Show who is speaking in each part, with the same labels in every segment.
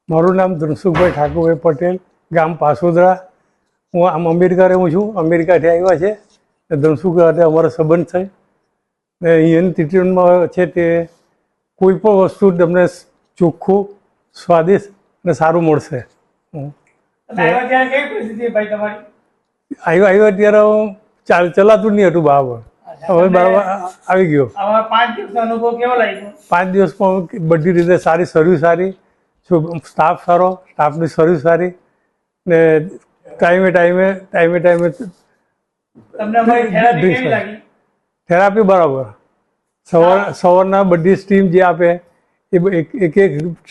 Speaker 1: મારું નામ ધનસુખભાઈ ઠાકોરભાઈ પટેલ, ગામ પાસોદરા. હું આમ અમેરિકા રહું છું. અમેરિકાથી આવ્યા છે. ધનસુખ સાથે અમારો સંબંધ છે. ને અહીંયાની ટ્રીટમેન્ટમાં છે તે કોઈ પણ વસ્તુ તમને ચોખ્ખું, સ્વાદિષ્ટ અને સારું મળશે. આવ્યા ત્યારે ચલાતું નહીં હતું બરાબર. હવે બરાબર આવી ગયો.
Speaker 2: 5 દિવસનો અનુભવ કેવો લાગ્યો?
Speaker 1: 5 દિવસમાં બધી રીતે સારી, સર્વિસ સારી, સ્ટાફ સારો, સ્ટાફની સર્વિસ સારી ને ટાઈમે
Speaker 2: તમને અમારી થેરાપી કેવી લાગી?
Speaker 1: થેરાપી બરાબર. સવારના બધી સ્ટીમ જે આપે એ એક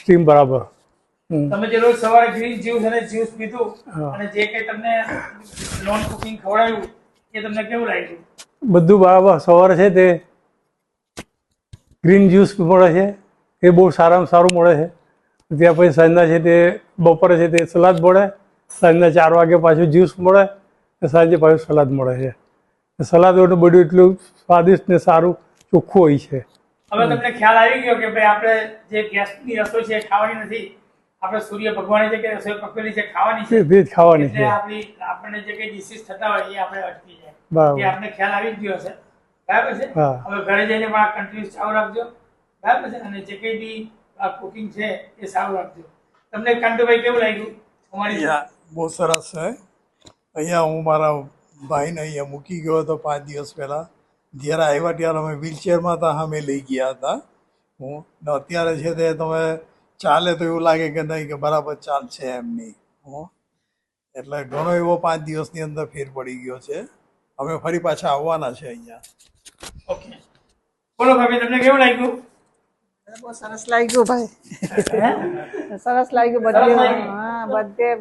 Speaker 1: સ્ટીમ બરાબર.
Speaker 2: તમે જે રોજ સવારે ગ્રીન જ્યુસ અને જ્યુસ પીધું અને જે કંઈ તમને નોન કુકિંગ ખવડાવ્યું એ તમને કેવું લાગ્યું?
Speaker 1: બધું બરાબર. સવારે છે તે ગ્રીન જ્યુસ મળે છે, એ બહુ સારામાં સારું મળે છે. ત્યાં પછી સાંજના છે તે બપોરે છે તે સલાદ મળે, સાંજના 4 વાગે પાછું જ્યુસ મળે, સાંજે પાછું સલાદ મળે છે. સલાદ બધું એટલું સ્વાદિષ્ટ ને સારું ચોખ્ખું હોય છે.
Speaker 2: હવે તમને ખ્યાલ આવી ગયો કે ભાઈ આપણે જે ગેસની રસોઈ છે એ ખાવાની નથી, આપણે સૂર્ય ભગવાને જે કે રસોઈ પકવેલી છે ખાવાની છે,
Speaker 1: તે જ ખાવાની છે.
Speaker 2: આપણને જે કંઈ ડિસીઝ થતા હોય એ આપણે અટકી જાય.
Speaker 1: બરાબર.
Speaker 2: એ આપણે ખ્યાલ આવી જ ગયો છે. બરાબર છે. હવે ઘરે જઈને પણ આ કન્ટિન્યુઅસ ચાલુ રાખજો. બરાબર છે. અને જે કંઈ બી આ કુકિંગ છે એ સારું રાખજો. તમને કાંતુભાઈ કેવું લાગ્યું? અમારી
Speaker 3: બહુ સરસ છે. અહીંયા હું મારા ભાઈને અહીંયા મૂકી ગયો હતો 5 દિવસ પહેલાં. જ્યારે આવ્યા ત્યારે અમે વ્હીલચેરમાં હતા, અમે લઈ ગયા હતા હું. ને અત્યારે છે તે તમે ચાલે તો એવું લાગે કે નહીં કે બરાબર ચાલશે એમ નહીં. એટલે ઘણો એવો 5 દિવસની અંદર ફેર પડી ગયો છે. અમે ફરી પાછા આવવાના છે અહીંયા.
Speaker 2: ઓકે, બોલો ભાભી, તમને કેવું લાગ્યું?
Speaker 4: બહુ સરસ લાગ્યું ભાઈ. સરસ લાગ્યું બધે. હા,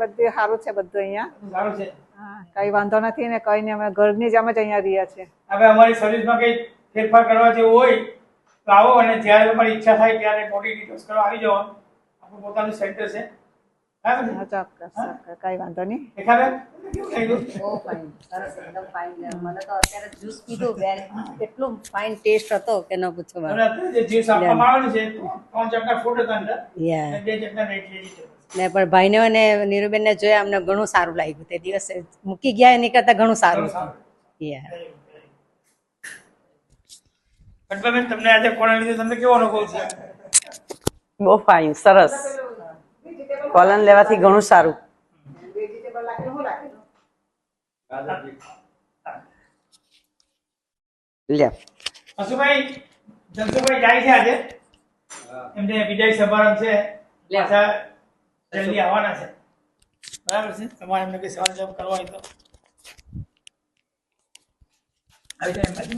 Speaker 4: બધે સારું છે બધું અહીંયા.
Speaker 2: સારું છે.
Speaker 4: હા, કઈ વાંધો નથી ને કઈ નહીં. અમે ઘરની જેમ જ અહીંયા રહ્યા છે.
Speaker 2: હવે અમારી સર્વિસમાં કંઈ ફેરફાર કરવા જેવું હોય તો આવો, અને જ્યારે તમારી ઈચ્છા થાય ત્યારે બોડી ડિટોક્સ કરવા આવી જાઓ. આપણું પોતાનું સેન્ટર છે.
Speaker 4: હા, ચોક્કસ. કઈ વાંધો નહીં.
Speaker 2: દેખાડે કેવું લાગ્યું?
Speaker 5: બહુ ફાઇન, સરસ, એકદમ ફાઇન. મને તો અત્યારે જ્યુસ પીધું બેન, એટલું ફાઇન ટેસ્ટ હતો કે ન પૂછો
Speaker 2: અને અત્યારે જે જ્યુસ આપવામાં આવેલું છે 3 ચમચા ફૂડ હતા અંદર
Speaker 5: યા
Speaker 2: અને 2 ચમચા રેડ વેજીટેબલ.
Speaker 5: ને પણ ભાઈને અને નીરુબેનને જોયા અમને ઘણું સારું લાગ્યું. તે દિવસે મૂકી ગયા એની કરતા ઘણું સારું હતું. યા
Speaker 2: કટબાબેન, તમને આજે કોના લીધે તમને કેવો અનુભવ છે?
Speaker 6: બહુ ફાઇન, સરસ. કોલન લેવાથી ઘણું સારું. લે
Speaker 2: હસુભાઈ, જનસુભાઈ જાય છે આજે, એમને વિદાય સમારંભ છે, પાછા જલ્દી આવવાના છે. બરાબર છે. તમારે એમને કઈ સવાલ જવાબ કરવા હોય તો આવી જાય એમ બાજુ.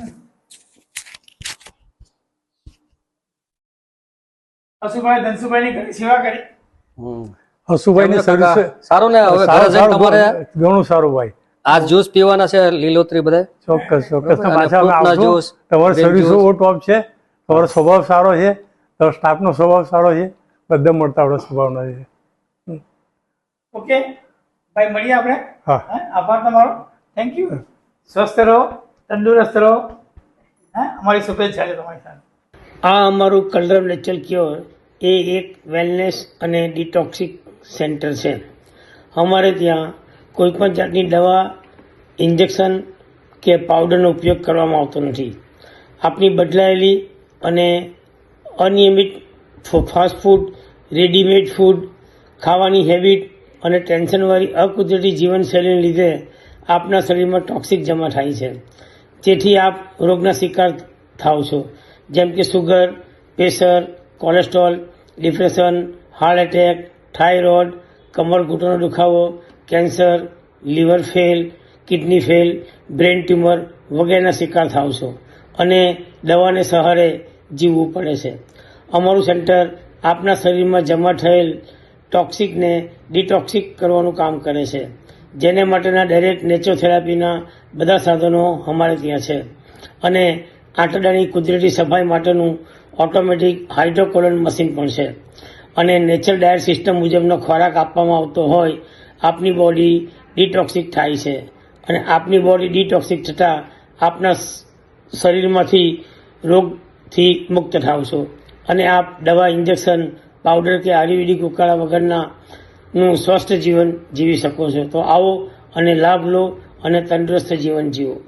Speaker 2: હસુભાઈ ધનસુભાઈની ઘણી સેવા કરી.
Speaker 1: હસુભાઈની સર્વિસ
Speaker 7: સારું ને. હવે ઘરે જઈને તમારે
Speaker 1: ઘણું સારું ભાઈ.
Speaker 7: આ જ્યુસ પીવાના છે, લીલોતરી બધા.
Speaker 1: ચોક્કસ.
Speaker 7: અને
Speaker 1: પાછા અમે
Speaker 7: ફ્રૂટના
Speaker 1: આવશું.
Speaker 7: જ્યુસ,
Speaker 1: તમારો
Speaker 7: ગ્રીન
Speaker 1: સર્વિસ
Speaker 7: જ્યુસ.
Speaker 1: બહુ ટોપ છે. તમારો સ્વભાવ સારો છે, તમારો સ્ટાફનો સ્વભાવ સારો છે, બધા મળતા આપણો સ્વભાવના છે.
Speaker 2: ઓકે ભાઈ, મળીએ આપણે.
Speaker 1: હા.
Speaker 2: આભાર તમારો. Thank you. સ્વસ્થ રહો, તંદુરસ્ત રહો. અમારી શુભેચ્છા છે તમારી સાથે. આ અમારું કલરવ નેચરલ ક્યોર એ એક વેલનેસ અને ડિટોક્સિક સેન્ટર છે. અમારે ત્યાં કોઈપણ જાતની દવા, ઇન્જેક્શન કે પાવડરનો ઉપયોગ કરવામાં આવતો નથી. આપની બદલાયેલી અને અનિયમિત ફાસ્ટ ફૂડ, રેડીમેડ ફૂડ ખાવાની હેબિટ અને ટેન્શનવાળી અકુદરતી જીવનશૈલીને લીધે આપના શરીરમાં ટોક્સિક જમા થાય છે, જેથી આપ રોગના શિકાર થાવ છો, જેમ કે sugar, pressure, cholesterol, depression, heart attack, thyroid, કમર ઘૂંટણનો દુખાવો, cancer, liver fail, kidney fail, brain tumour વગેરેના શિકાર થાવ છો અને દવાને સહારે જીવવું પડે છે. અમારું સેન્ટર આપના શરીરમાં જમા થયેલ ટોક્સિકને ડિટોક્સિક કરવાનું કામ કરે છે, જેને માટેના દરેક નેચરોથેરાપીના બધા સાધનો અમારે ત્યાં છે. અને આંતરડાની કુદરતી સફાઈ માટેનું ઓટોમેટિક હાઇડ્રોકોલન મશીન પણ છે. અને નેચરલ ડાયટ સિસ્ટમ મુજબનો ખોરાક આપવામાં આવતો હોય આપની બોડી ડિટોક્સિક થાય છે. અને આપની બોડી ડિટોક્સિક થતાં આપના શરીરમાંથી રોગથી મુક્ત થાવ છો અને આપ દવા, ઇન્જેક્શન પાવડર કે આયુર્વેદિક ઉકાળા વગરના નું સ્વસ્થ જીવન જીવી શકો છો. તો આવો અને લાભ લો અને તંદુરસ્ત જીવન જીવો.